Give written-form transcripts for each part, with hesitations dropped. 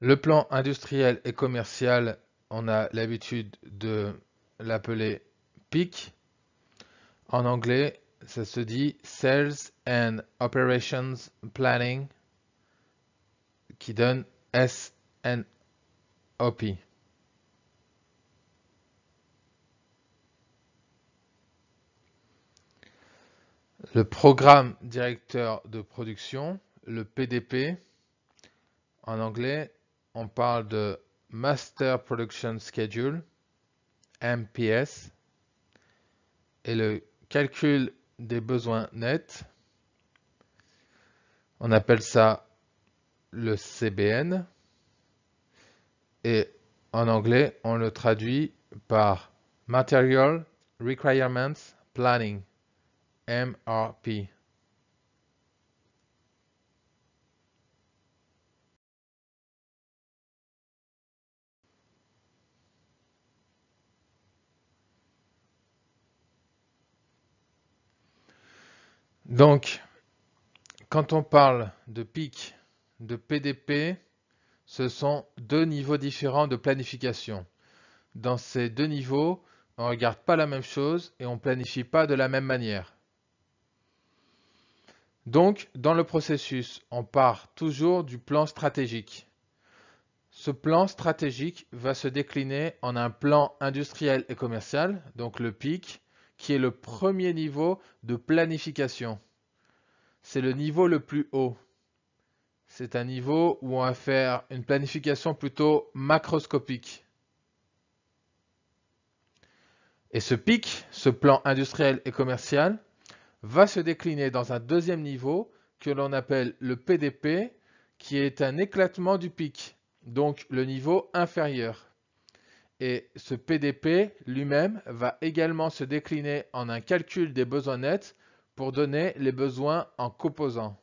Le plan industriel et commercial, on a l'habitude de l'appeler PIC. En anglais, ça se dit Sales and Operations Planning, qui donne SNOP. Le programme directeur de production, le PDP, en anglais, on parle de Master Production Schedule, MPS, et le calcul des besoins nets, on appelle ça le CBN, et en anglais, on le traduit par Material Requirements Planning, MRP. Donc, quand on parle de PIC, de PDP, ce sont deux niveaux différents de planification. Dans ces deux niveaux, on ne regarde pas la même chose et on ne planifie pas de la même manière. Donc, dans le processus, on part toujours du plan stratégique. Ce plan stratégique va se décliner en un plan industriel et commercial, donc le PIC, qui est le premier niveau de planification. C'est le niveau le plus haut. C'est un niveau où on va faire une planification plutôt macroscopique. Et ce PIC, ce plan industriel et commercial, va se décliner dans un deuxième niveau que l'on appelle le PDP, qui est un éclatement du PIC, donc le niveau inférieur. Et ce PDP lui-même va également se décliner en un calcul des besoins nets pour donner les besoins en composants.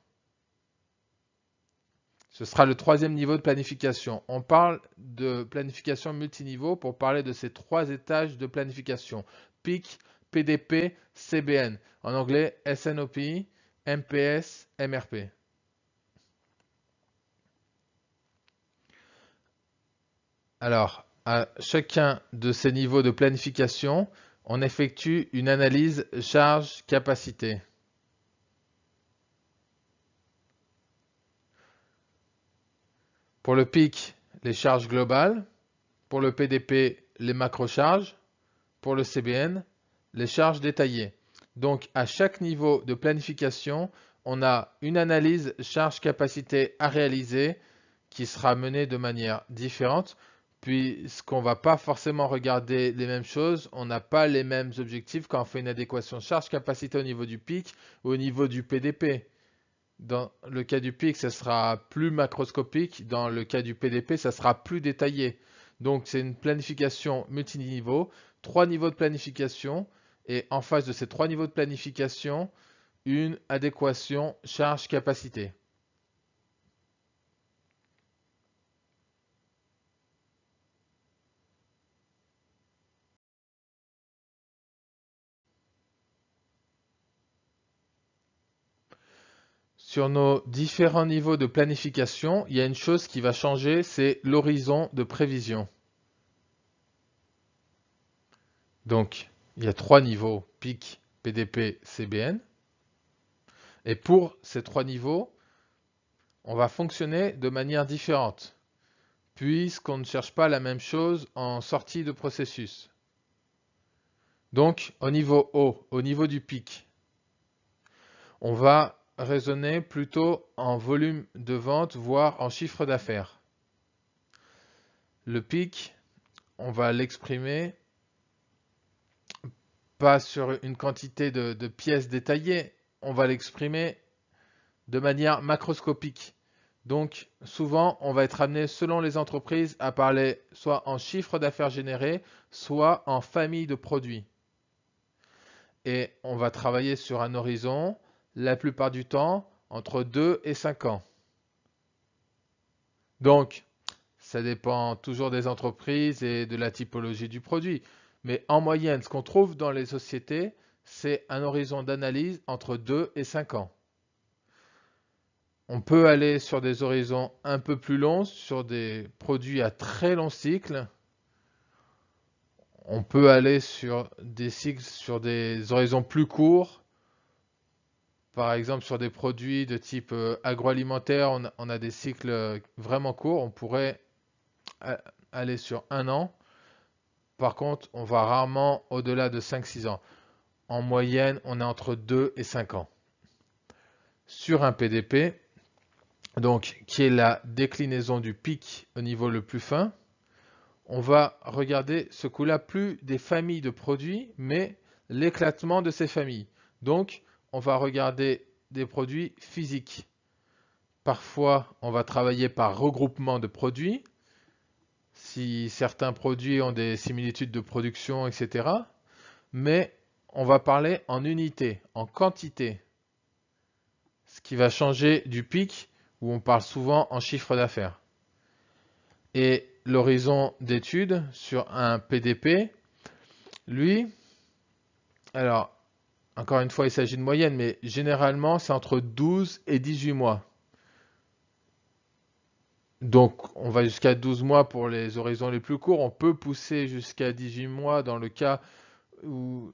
Ce sera le troisième niveau de planification. On parle de planification multiniveau pour parler de ces trois étages de planification. PIC, PDP, CBN. En anglais, SNOP, MPS, MRP. Alors, à chacun de ces niveaux de planification, on effectue une analyse charge-capacité. Pour le PIC, les charges globales. Pour le PDP, les macrocharges. Pour le CBN, les charges détaillées. Donc, à chaque niveau de planification, on a une analyse charge-capacité à réaliser qui sera menée de manière différente, puisqu'on ne va pas forcément regarder les mêmes choses, on n'a pas les mêmes objectifs quand on fait une adéquation charge-capacité au niveau du PIC ou au niveau du PDP. Dans le cas du PIC, ça sera plus macroscopique. Dans le cas du PDP, ça sera plus détaillé. Donc, c'est une planification multiniveau, trois niveaux de planification. Et en face de ces trois niveaux de planification, une adéquation charge-capacité. Sur nos différents niveaux de planification, il y a une chose qui va changer, c'est l'horizon de prévision. Donc, il y a trois niveaux, PIC, PDP, CBN. Et pour ces trois niveaux, on va fonctionner de manière différente, puisqu'on ne cherche pas la même chose en sortie de processus. Donc, au niveau haut, au niveau du PIC, on va raisonner plutôt en volume de vente, voire en chiffre d'affaires. Le PIC, on va l'exprimer pas sur une quantité de pièces détaillées, on va l'exprimer de manière macroscopique. Donc, souvent, on va être amené, selon les entreprises, à parler soit en chiffre d'affaires généré, soit en famille de produits. Et on va travailler sur un horizon, la plupart du temps, entre 2 et 5 ans. Donc, ça dépend toujours des entreprises et de la typologie du produit. Mais en moyenne, ce qu'on trouve dans les sociétés, c'est un horizon d'analyse entre 2 et 5 ans. On peut aller sur des horizons un peu plus longs, sur des produits à très long cycle. On peut aller sur des cycles, sur des horizons plus courts. Par exemple, sur des produits de type agroalimentaire, on a des cycles vraiment courts. On pourrait aller sur 1 an. Par contre, on va rarement au-delà de 5-6 ans. En moyenne, on est entre 2 et 5 ans. Sur un PDP, donc, qui est la déclinaison du pic au niveau le plus fin, on va regarder ce coup-là plus des familles de produits, mais l'éclatement de ces familles. Donc, on va regarder des produits physiques. Parfois, on va travailler par regroupement de produits, si certains produits ont des similitudes de production, etc. Mais on va parler en unité, en quantité, ce qui va changer du pic où on parle souvent en chiffre d'affaires. Et l'horizon d'étude sur un PDP, lui, alors, encore une fois, il s'agit de moyenne, mais généralement, c'est entre 12 et 18 mois. Donc, on va jusqu'à 12 mois pour les horizons les plus courts. On peut pousser jusqu'à 18 mois dans le cas où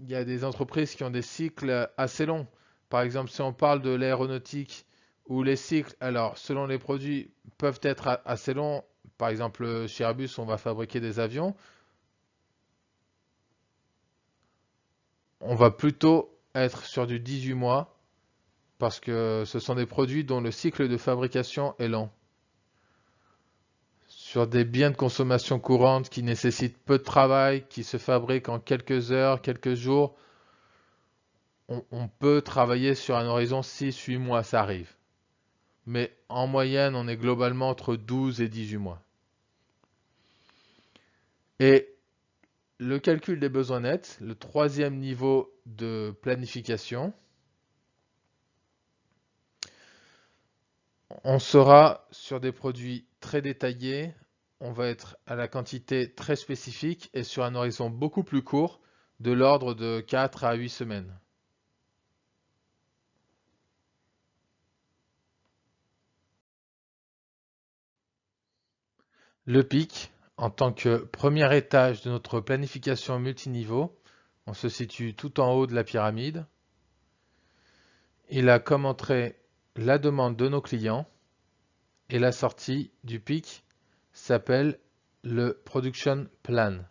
il y a des entreprises qui ont des cycles assez longs. Par exemple, si on parle de l'aéronautique, où les cycles, alors, selon les produits, peuvent être assez longs. Par exemple, chez Airbus, on va fabriquer des avions. On va plutôt être sur du 18 mois parce que ce sont des produits dont le cycle de fabrication est lent. Sur des biens de consommation courante qui nécessitent peu de travail, qui se fabriquent en quelques heures, quelques jours, on peut travailler sur un horizon 6-8 mois, ça arrive. Mais en moyenne, on est globalement entre 12 et 18 mois. Et le calcul des besoins nets, le troisième niveau de planification, on sera sur des produits très détaillés, on va être à la quantité très spécifique et sur un horizon beaucoup plus court, de l'ordre de 4 à 8 semaines. Le PIC, en tant que premier étage de notre planification multiniveau, on se situe tout en haut de la pyramide. Il a comme entrée la demande de nos clients et la sortie du PIC s'appelle le Production Plan.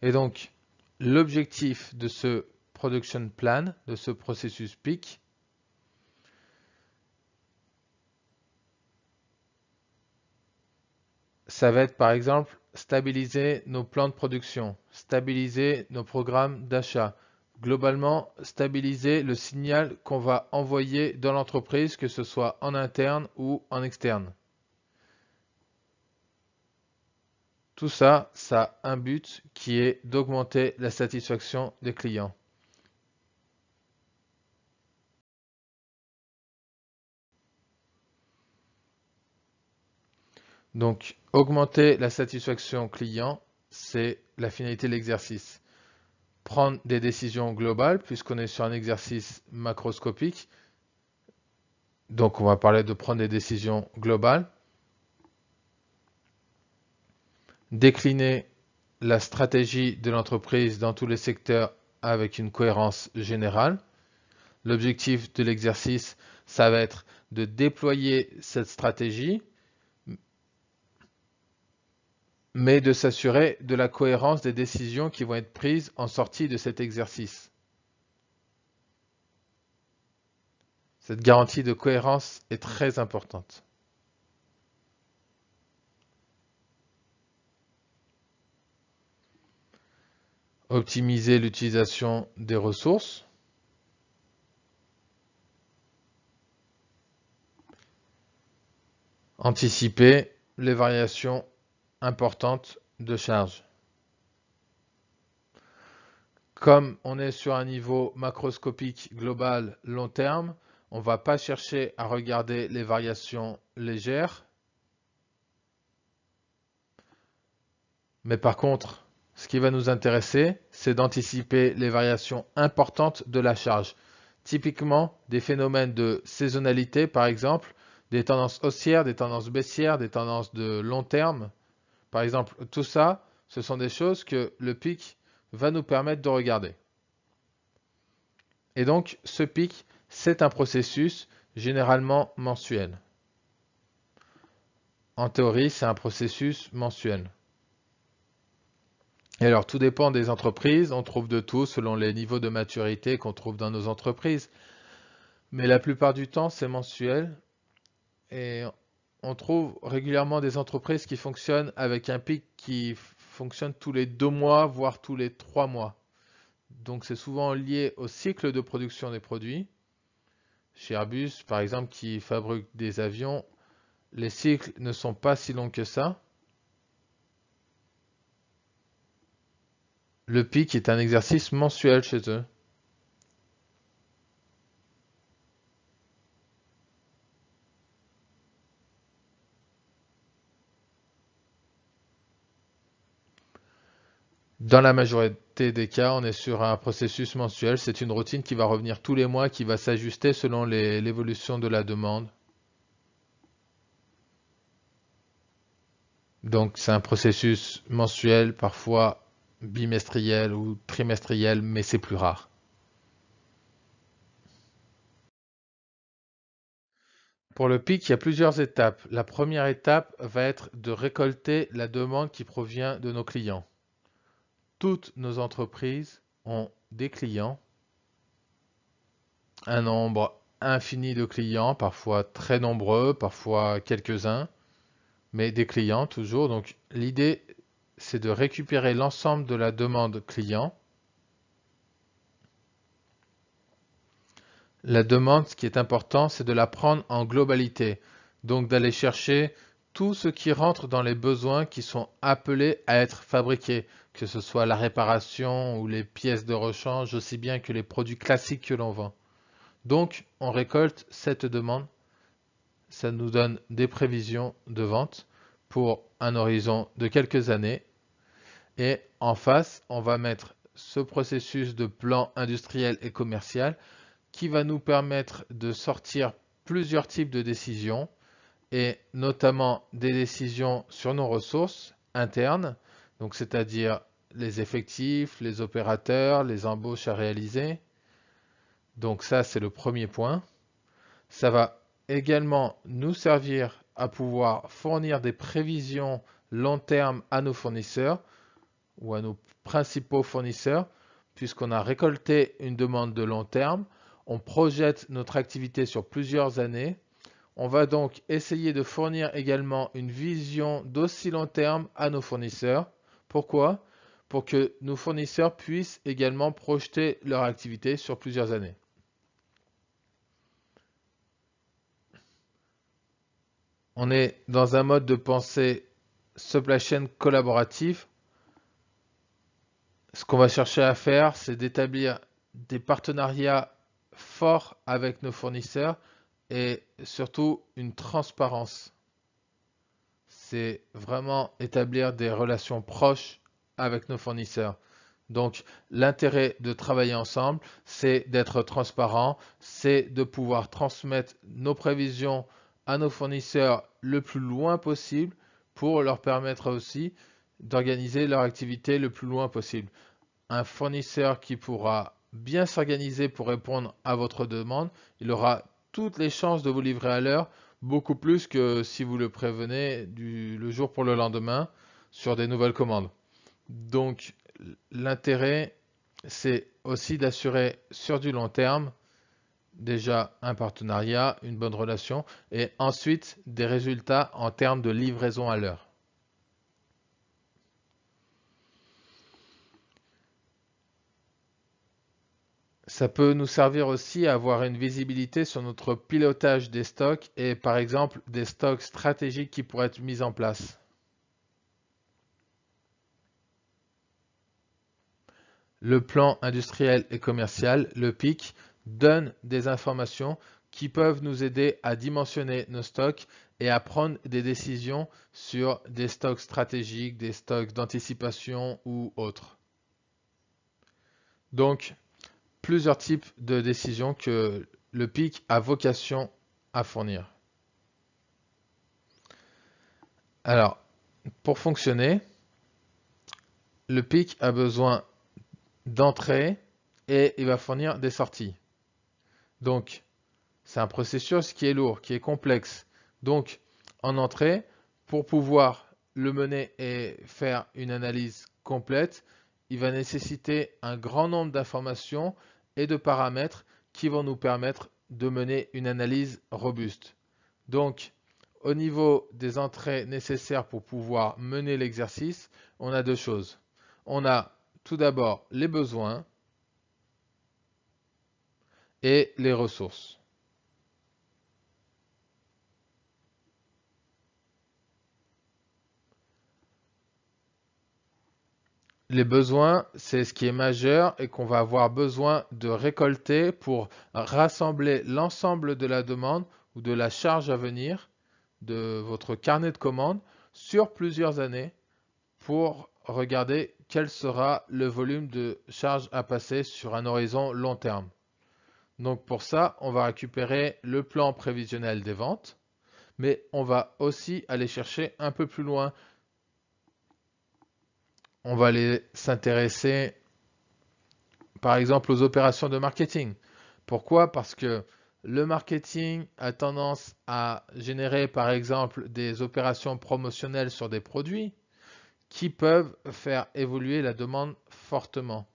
Et donc, l'objectif de ce Production Plan, de ce processus PIC, ça va être par exemple stabiliser nos plans de production, stabiliser nos programmes d'achat, globalement stabiliser le signal qu'on va envoyer dans l'entreprise, que ce soit en interne ou en externe. Tout ça, ça a un but qui est d'augmenter la satisfaction des clients. Donc, augmenter la satisfaction client, c'est la finalité de l'exercice. Prendre des décisions globales, puisqu'on est sur un exercice macroscopique. Donc, on va parler de prendre des décisions globales. Décliner la stratégie de l'entreprise dans tous les secteurs avec une cohérence générale. L'objectif de l'exercice, ça va être de déployer cette stratégie, mais de s'assurer de la cohérence des décisions qui vont être prises en sortie de cet exercice. Cette garantie de cohérence est très importante. Optimiser l'utilisation des ressources. Anticiper les variations importantes de charge. Comme on est sur un niveau macroscopique global long terme, on ne va pas chercher à regarder les variations légères. Mais par contre, ce qui va nous intéresser, c'est d'anticiper les variations importantes de la charge. typiquement des phénomènes de saisonnalité, par exemple, des tendances haussières, des tendances baissières, des tendances de long terme. Par exemple, tout ça, ce sont des choses que le pic va nous permettre de regarder. Et donc, ce pic, c'est un processus généralement mensuel. En théorie, c'est un processus mensuel. Et alors, tout dépend des entreprises. On trouve de tout selon les niveaux de maturité qu'on trouve dans nos entreprises. Mais la plupart du temps, c'est mensuel. Et on trouve régulièrement des entreprises qui fonctionnent avec un pic qui fonctionne tous les 2 mois, voire tous les 3 mois. Donc, c'est souvent lié au cycle de production des produits. Chez Airbus, par exemple, qui fabrique des avions, les cycles ne sont pas si longs que ça. Le pic est un exercice mensuel chez eux. Dans la majorité des cas, on est sur un processus mensuel. C'est une routine qui va revenir tous les mois, qui va s'ajuster selon l'évolution de la demande. Donc c'est un processus mensuel, parfois bimestriel ou trimestriel, mais c'est plus rare. Pour le pic, il y a plusieurs étapes. La première étape va être de récolter la demande qui provient de nos clients. Toutes nos entreprises ont des clients, un nombre infini de clients, parfois très nombreux, parfois quelques-uns, mais des clients toujours. Donc l'idée, c'est de récupérer l'ensemble de la demande client. La demande, ce qui est important, c'est de la prendre en globalité. Donc d'aller chercher tout ce qui rentre dans les besoins qui sont appelés à être fabriqués, que ce soit la réparation ou les pièces de rechange, aussi bien que les produits classiques que l'on vend. Donc on récolte cette demande, ça nous donne des prévisions de vente pour un horizon de quelques années. Et en face, on va mettre ce processus de plan industriel et commercial qui va nous permettre de sortir plusieurs types de décisions et notamment des décisions sur nos ressources internes, donc c'est-à-dire les effectifs, les opérateurs, les embauches à réaliser. Donc ça, c'est le premier point. Ça va également nous servir à pouvoir fournir des prévisions long terme à nos fournisseurs ou à nos principaux fournisseurs, puisqu'on a récolté une demande de long terme. On projette notre activité sur plusieurs années. On va donc essayer de fournir également une vision d'aussi long terme à nos fournisseurs. Pourquoi? Pour que nos fournisseurs puissent également projeter leur activité sur plusieurs années. On est dans un mode de pensée supply chain collaboratif. Ce qu'on va chercher à faire, c'est d'établir des partenariats forts avec nos fournisseurs et surtout une transparence. C'est vraiment établir des relations proches avec nos fournisseurs. Donc l'intérêt de travailler ensemble, c'est d'être transparent, c'est de pouvoir transmettre nos prévisions à nos fournisseurs le plus loin possible pour leur permettre aussi d'organiser leur activité le plus loin possible. Un fournisseur qui pourra bien s'organiser pour répondre à votre demande, il aura toutes les chances de vous livrer à l'heure, beaucoup plus que si vous le prévenez le jour pour le lendemain sur des nouvelles commandes. Donc l'intérêt, c'est aussi d'assurer sur du long terme déjà un partenariat, une bonne relation et ensuite des résultats en termes de livraison à l'heure. Ça peut nous servir aussi à avoir une visibilité sur notre pilotage des stocks et par exemple des stocks stratégiques qui pourraient être mis en place. Le plan industriel et commercial, le PIC, donne des informations qui peuvent nous aider à dimensionner nos stocks et à prendre des décisions sur des stocks stratégiques, des stocks d'anticipation ou autres. Donc, plusieurs types de décisions que le PIC a vocation à fournir. Alors, pour fonctionner, le PIC a besoin d'entrées et il va fournir des sorties. Donc, c'est un processus qui est lourd, qui est complexe. Donc, en entrée, pour pouvoir le mener et faire une analyse complète, il va nécessiter un grand nombre d'informations et de paramètres qui vont nous permettre de mener une analyse robuste. Donc, au niveau des entrées nécessaires pour pouvoir mener l'exercice, on a deux choses. On a tout d'abord les besoins et les ressources. Les besoins, c'est ce qui est majeur et qu'on va avoir besoin de récolter pour rassembler l'ensemble de la demande ou de la charge à venir de votre carnet de commandes sur plusieurs années pour regarder quel sera le volume de charge à passer sur un horizon long terme. Donc pour ça, on va récupérer le plan prévisionnel des ventes, mais on va aussi aller chercher un peu plus loin. On va aller s'intéresser par exemple aux opérations de marketing. Pourquoi? Parce que le marketing a tendance à générer par exemple des opérations promotionnelles sur des produits qui peuvent faire évoluer la demande fortement.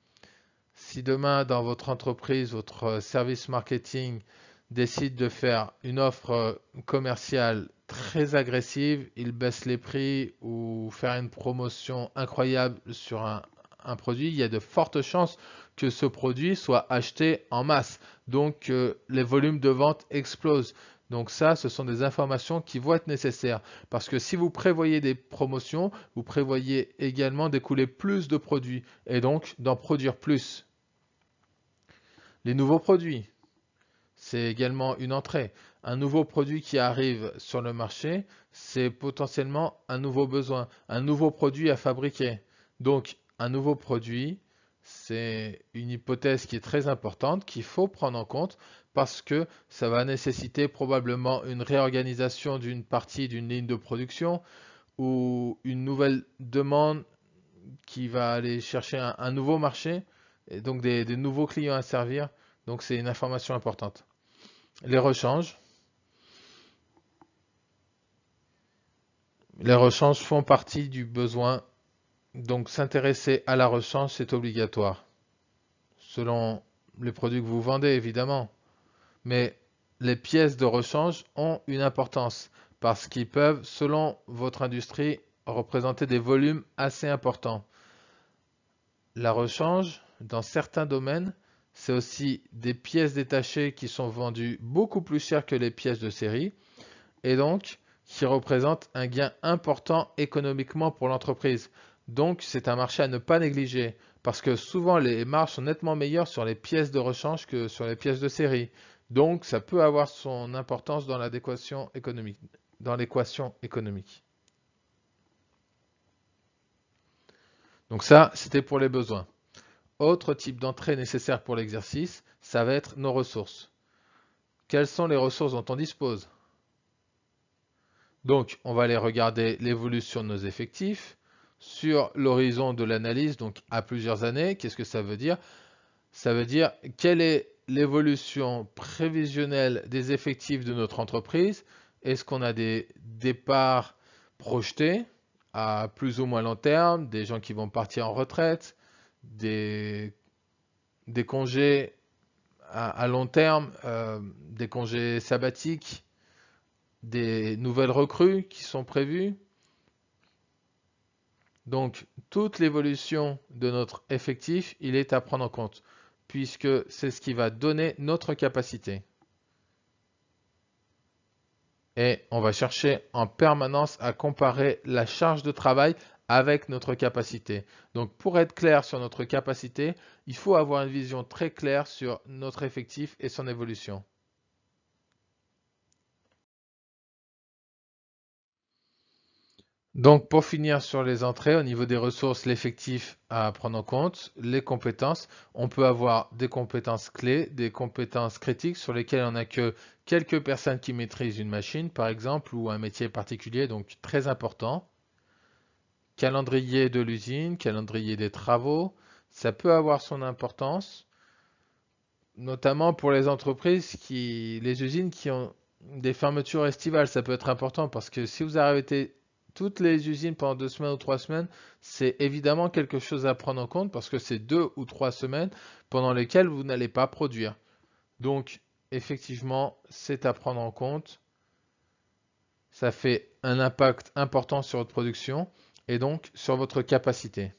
Si demain dans votre entreprise, votre service marketing décide de faire une offre commerciale très agressive, il baisse les prix ou faire une promotion incroyable sur un produit, il y a de fortes chances que ce produit soit acheté en masse. Donc les volumes de vente explosent. Donc ça, ce sont des informations qui vont être nécessaires. Parce que si vous prévoyez des promotions, vous prévoyez également d'écouler plus de produits et donc d'en produire plus. Les nouveaux produits, c'est également une entrée. Un nouveau produit qui arrive sur le marché, c'est potentiellement un nouveau besoin, un nouveau produit à fabriquer. Donc, un nouveau produit, c'est une hypothèse qui est très importante, qu'il faut prendre en compte parce que ça va nécessiter probablement une réorganisation d'une partie d'une ligne de production ou une nouvelle demande qui va aller chercher un nouveau marché et donc des nouveaux clients à servir. Donc c'est une information importante. Les rechanges. Les rechanges font partie du besoin. Donc s'intéresser à la rechange, c'est obligatoire. Selon les produits que vous vendez, évidemment. Mais les pièces de rechange ont une importance parce qu'ils peuvent, selon votre industrie, représenter des volumes assez importants. La rechange, dans certains domaines, c'est aussi des pièces détachées qui sont vendues beaucoup plus cher que les pièces de série et donc qui représentent un gain important économiquement pour l'entreprise. Donc c'est un marché à ne pas négliger parce que souvent les marges sont nettement meilleures sur les pièces de rechange que sur les pièces de série. Donc ça peut avoir son importance dans l'adéquation économique, dans l'équation économique. Donc ça, c'était pour les besoins. Autre type d'entrée nécessaire pour l'exercice, ça va être nos ressources. Quelles sont les ressources dont on dispose? Donc, on va aller regarder l'évolution de nos effectifs sur l'horizon de l'analyse, donc à plusieurs années. Qu'est-ce que ça veut dire? Ça veut dire quelle est l'évolution prévisionnelle des effectifs de notre entreprise? Est-ce qu'on a des départs projetés à plus ou moins long terme, des gens qui vont partir en retraite, des congés à long terme, des congés sabbatiques, des nouvelles recrues qui sont prévues. Donc, toute l'évolution de notre effectif, il est à prendre en compte, puisque c'est ce qui va donner notre capacité. Et on va chercher en permanence à comparer la charge de travail avec notre capacité. Donc, pour être clair sur notre capacité, il faut avoir une vision très claire sur notre effectif et son évolution. Donc, pour finir sur les entrées, au niveau des ressources, l'effectif à prendre en compte, les compétences, on peut avoir des compétences clés, des compétences critiques sur lesquelles on n'a que quelques personnes qui maîtrisent une machine, par exemple, ou un métier particulier, donc très important. Calendrier de l'usine, calendrier des travaux, ça peut avoir son importance, notamment pour les entreprises les usines qui ont des fermetures estivales, ça peut être important parce que si vous arrêtez toutes les usines pendant 2 semaines ou 3 semaines, c'est évidemment quelque chose à prendre en compte parce que c'est 2 ou 3 semaines pendant lesquelles vous n'allez pas produire. Donc, effectivement, c'est à prendre en compte. Ça fait un impact important sur votre production et donc sur votre capacité.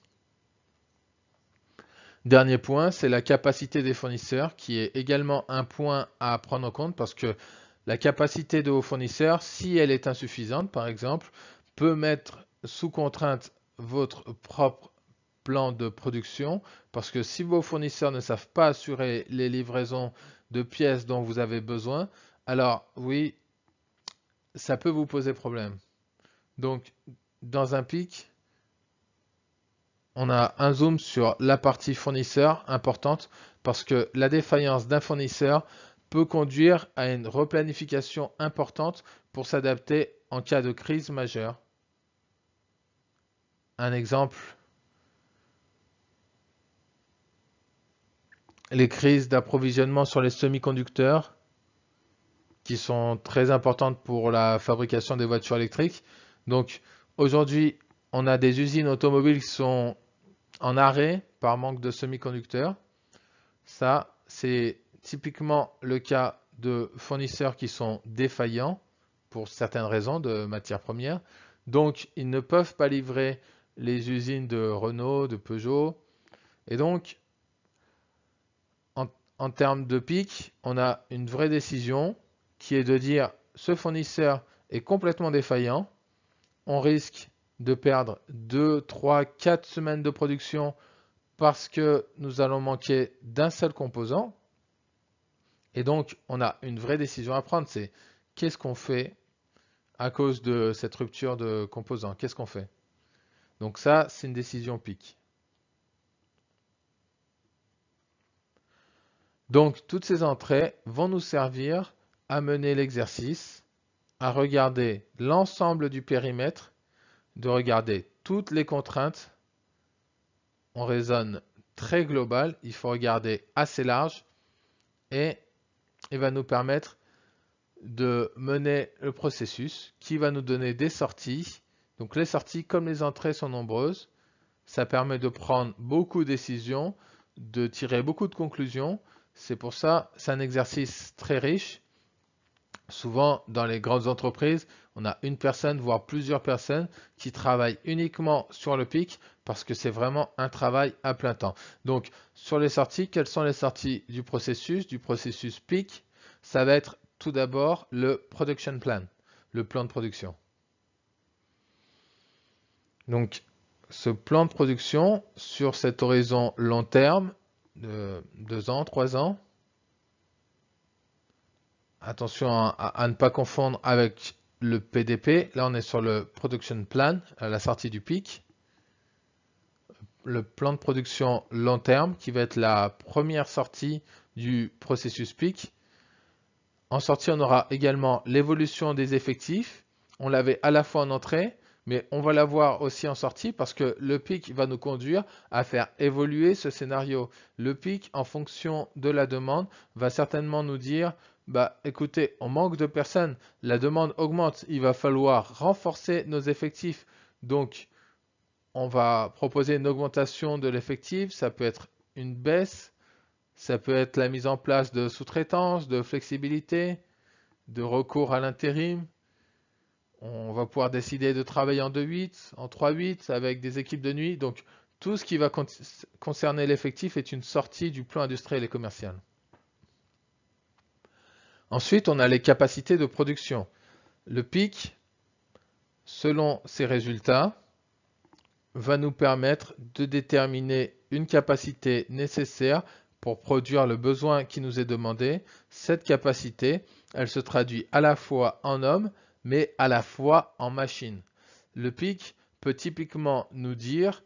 Dernier point, c'est la capacité des fournisseurs qui est également un point à prendre en compte parce que la capacité de vos fournisseurs, si elle est insuffisante par exemple, peut mettre sous contrainte votre propre plan de production parce que si vos fournisseurs ne savent pas assurer les livraisons de pièces dont vous avez besoin, alors oui, ça peut vous poser problème. Donc, dans un pic, on a un zoom sur la partie fournisseur importante parce que la défaillance d'un fournisseur peut conduire à une replanification importante pour s'adapter en cas de crise majeure. Un exemple, les crises d'approvisionnement sur les semi-conducteurs qui sont très importantes pour la fabrication des voitures électriques. Donc aujourd'hui, on a des usines automobiles qui sont en arrêt par manque de semi-conducteurs. Ça, c'est typiquement le cas de fournisseurs qui sont défaillants pour certaines raisons de matières premières. Donc, ils ne peuvent pas livrer les usines de Renault, de Peugeot. Et donc, en termes de pic, on a une vraie décision qui est de dire ce fournisseur est complètement défaillant. On risque de perdre 2, 3, 4 semaines de production parce que nous allons manquer d'un seul composant. Et donc, on a une vraie décision à prendre, c'est qu'est-ce qu'on fait à cause de cette rupture de composants? Qu'est-ce qu'on fait? Donc ça, c'est une décision pic. Donc, toutes ces entrées vont nous servir à mener l'exercice, à regarder l'ensemble du périmètre, de regarder toutes les contraintes. On raisonne très global, il faut regarder assez large et il va nous permettre de mener le processus qui va nous donner des sorties. Donc les sorties comme les entrées sont nombreuses. Ça permet de prendre beaucoup de décisions, de tirer beaucoup de conclusions. C'est pour ça, c'est un exercice très riche. Souvent, dans les grandes entreprises, on a une personne, voire plusieurs personnes qui travaillent uniquement sur le pic parce que c'est vraiment un travail à plein temps. Donc, sur les sorties, quelles sont les sorties du processus pic? Ça va être tout d'abord le production plan, le plan de production. Donc, ce plan de production sur cet horizon long terme de 2 ans, 3 ans, attention à ne pas confondre avec le PDP. Là, on est sur le production plan, à la sortie du pic. Le plan de production long terme qui va être la première sortie du processus pic. En sortie, on aura également l'évolution des effectifs. On l'avait à la fois en entrée, mais on va la voir aussi en sortie parce que le pic va nous conduire à faire évoluer ce scénario. Le pic, en fonction de la demande, va certainement nous dire, bah écoutez, on manque de personnes, la demande augmente, il va falloir renforcer nos effectifs. Donc, on va proposer une augmentation de l'effectif, ça peut être une baisse, ça peut être la mise en place de sous-traitance, de flexibilité, de recours à l'intérim. On va pouvoir décider de travailler en 2-8, en 3-8 avec des équipes de nuit. Donc tout ce qui va concerner l'effectif est une sortie du plan industriel et commercial. Ensuite, on a les capacités de production. Le pic, selon ces résultats, va nous permettre de déterminer une capacité nécessaire pour produire le besoin qui nous est demandé. Cette capacité, elle se traduit à la fois en hommes, mais à la fois en machines. Le pic peut typiquement nous dire,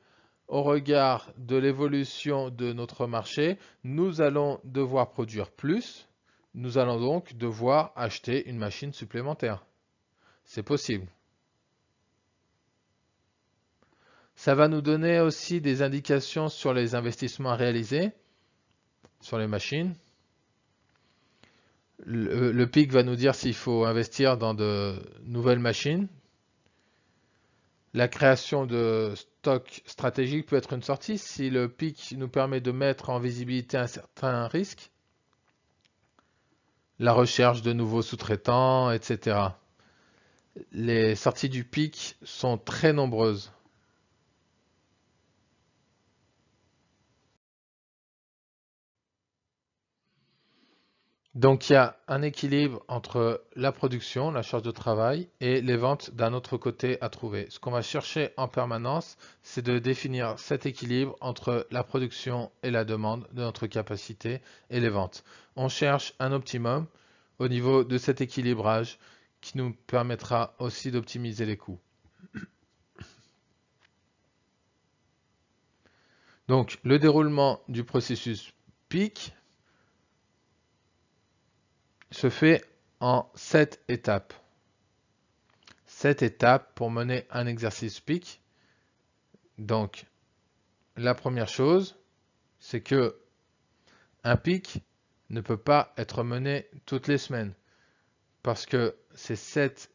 au regard de l'évolution de notre marché, nous allons devoir produire plus, nous allons donc devoir acheter une machine supplémentaire. C'est possible. Ça va nous donner aussi des indications sur les investissements à réaliser, sur les machines. Le pic va nous dire s'il faut investir dans de nouvelles machines. La création de stock stratégique peut être une sortie si le pic nous permet de mettre en visibilité un certain risque. La recherche de nouveaux sous-traitants, etc. Les sorties du pic sont très nombreuses. Donc il y a un équilibre entre la production, la charge de travail, et les ventes d'un autre côté à trouver. Ce qu'on va chercher en permanence, c'est de définir cet équilibre entre la production et la demande de notre capacité et les ventes. On cherche un optimum au niveau de cet équilibrage qui nous permettra aussi d'optimiser les coûts. Donc le déroulement du processus PEAK se fait en 7 étapes. 7 étapes pour mener un exercice PEAK. Donc, la première chose, c'est que un PEAK ne peut pas être mené toutes les semaines parce que ces 7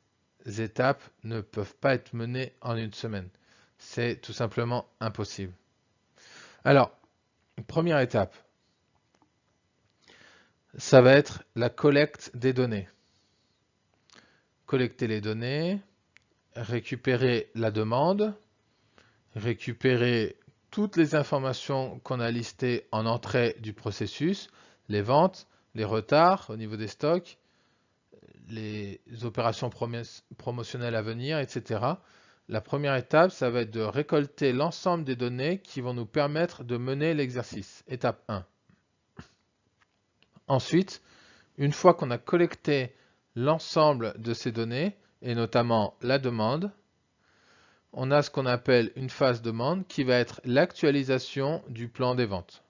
étapes ne peuvent pas être menées en une semaine. C'est tout simplement impossible. Alors, première étape, ça va être la collecte des données. Collecter les données, récupérer la demande, récupérer toutes les informations qu'on a listées en entrée du processus, les ventes, les retards au niveau des stocks, les opérations promotionnelles à venir, etc. La première étape, ça va être de récolter l'ensemble des données qui vont nous permettre de mener l'exercice. Étape 1. Ensuite, une fois qu'on a collecté l'ensemble de ces données, et notamment la demande, on a ce qu'on appelle une phase demande qui va être l'actualisation du plan des ventes.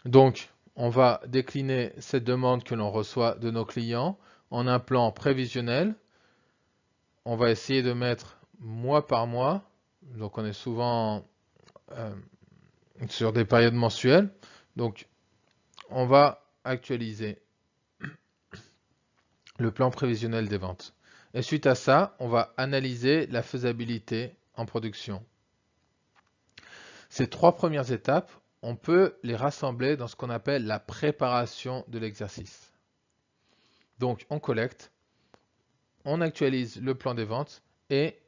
Donc, on va décliner cette demande que l'on reçoit de nos clients en un plan prévisionnel. On va essayer de mettre mois par mois. Donc, on est souvent sur des périodes mensuelles. Donc, on va actualiser le plan prévisionnel des ventes. Et suite à ça, on va analyser la faisabilité en production. Ces 3 premières étapes, on peut les rassembler dans ce qu'on appelle la préparation de l'exercice. Donc, on collecte, on actualise le plan des ventes et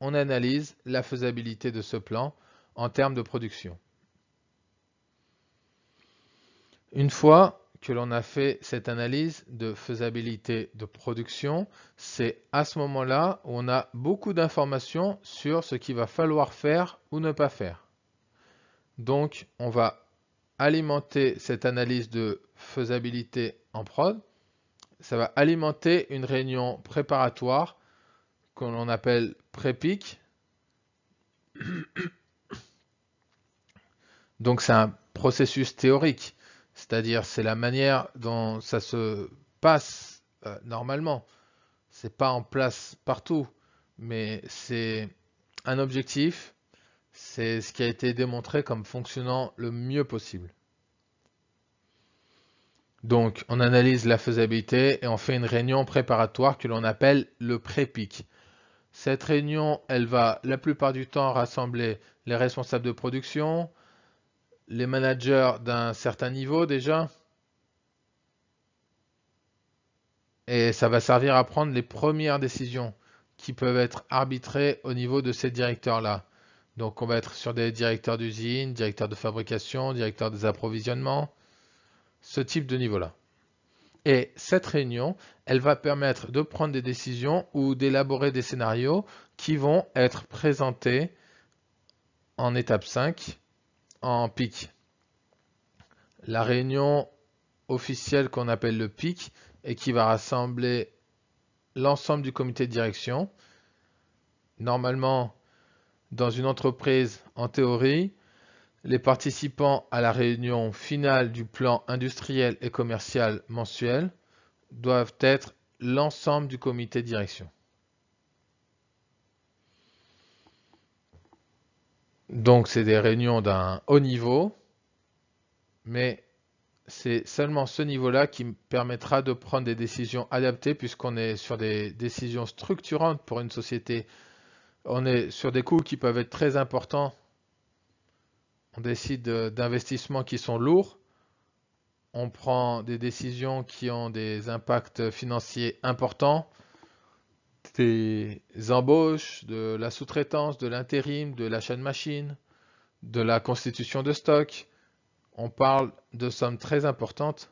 on analyse la faisabilité de ce plan en termes de production. Une fois que l'on a fait cette analyse de faisabilité de production, c'est à ce moment-là où on a beaucoup d'informations sur ce qu'il va falloir faire ou ne pas faire. Donc, on va alimenter cette analyse de faisabilité en prod. Ça va alimenter une réunion préparatoire que l'on appelle pré-PEAK. Donc, c'est un processus théorique, c'est-à-dire c'est la manière dont ça se passe normalement. C'est pas en place partout, mais c'est un objectif. C'est ce qui a été démontré comme fonctionnant le mieux possible. Donc, on analyse la faisabilité et on fait une réunion préparatoire que l'on appelle le pré-PEAK. Cette réunion, elle va la plupart du temps rassembler les responsables de production, les managers d'un certain niveau déjà, et ça va servir à prendre les premières décisions qui peuvent être arbitrées au niveau de ces directeurs-là. Donc, on va être sur des directeurs d'usine, directeurs de fabrication, directeurs des approvisionnements, ce type de niveau-là. Et cette réunion, elle va permettre de prendre des décisions ou d'élaborer des scénarios qui vont être présentés en étape 5 en PEAK. La réunion officielle qu'on appelle le PEAK et qui va rassembler l'ensemble du comité de direction Normalement, dans une entreprise, en théorie, les participants à la réunion finale du plan industriel et commercial mensuel doivent être l'ensemble du comité de direction. Donc, c'est des réunions d'un haut niveau, mais c'est seulement ce niveau-là qui me permettra de prendre des décisions adaptées puisqu'on est sur des décisions structurantes pour une société. On est sur des coûts qui peuvent être très importants. On décide d'investissements qui sont lourds. On prend des décisions qui ont des impacts financiers importants, des embauches, de la sous-traitance, de l'intérim, de l'achat de machines, de la constitution de stock. On parle de sommes très importantes.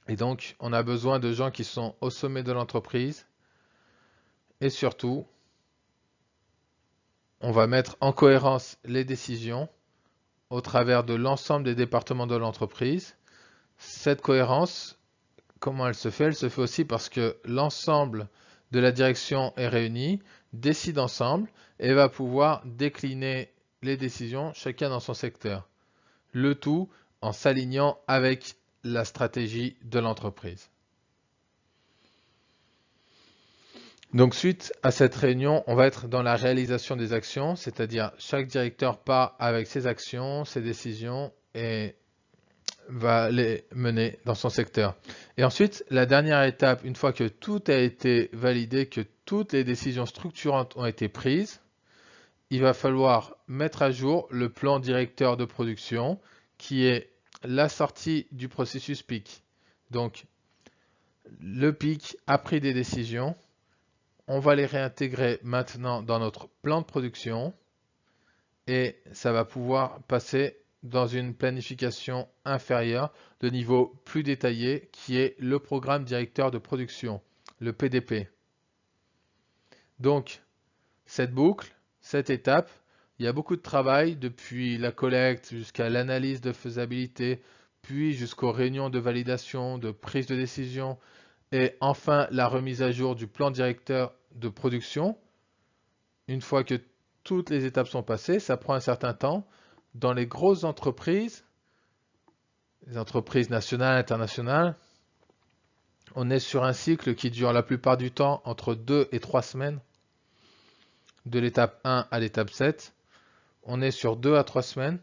Et donc, on a besoin de gens qui sont au sommet de l'entreprise. Et surtout, on va mettre en cohérence les décisions au travers de l'ensemble des départements de l'entreprise. Cette cohérence, comment elle se fait? Elle se fait aussi parce que l'ensemble de la direction est réuni, décide ensemble et va pouvoir décliner les décisions, chacun dans son secteur. Le tout en s'alignant avec la stratégie de l'entreprise. Donc suite à cette réunion, on va être dans la réalisation des actions, c'est-à-dire chaque directeur part avec ses actions, ses décisions et va les mener dans son secteur. Et ensuite, la dernière étape, une fois que tout a été validé, que toutes les décisions structurantes ont été prises, il va falloir mettre à jour le plan directeur de production qui est la sortie du processus PIC. Donc, le PIC a pris des décisions. On va les réintégrer maintenant dans notre plan de production et ça va pouvoir passer dans une planification inférieure de niveau plus détaillé qui est le programme directeur de production, le PDP. Donc, cette boucle, cette étape, il y a beaucoup de travail depuis la collecte jusqu'à l'analyse de faisabilité, puis jusqu'aux réunions de validation, de prise de décision et enfin la remise à jour du plan directeur de production. Une fois que toutes les étapes sont passées, ça prend un certain temps. Dans les grosses entreprises, les entreprises nationales, internationales, on est sur un cycle qui dure la plupart du temps entre 2 et 3 semaines. De l'étape 1 à l'étape 7, on est sur 2 à 3 semaines.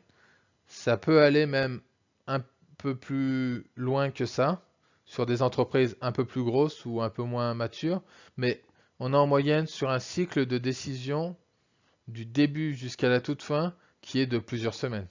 Ça peut aller même un peu plus loin que ça, sur des entreprises un peu plus grosses ou un peu moins matures, mais on est en moyenne sur un cycle de décision du début jusqu'à la toute fin qui est de plusieurs semaines.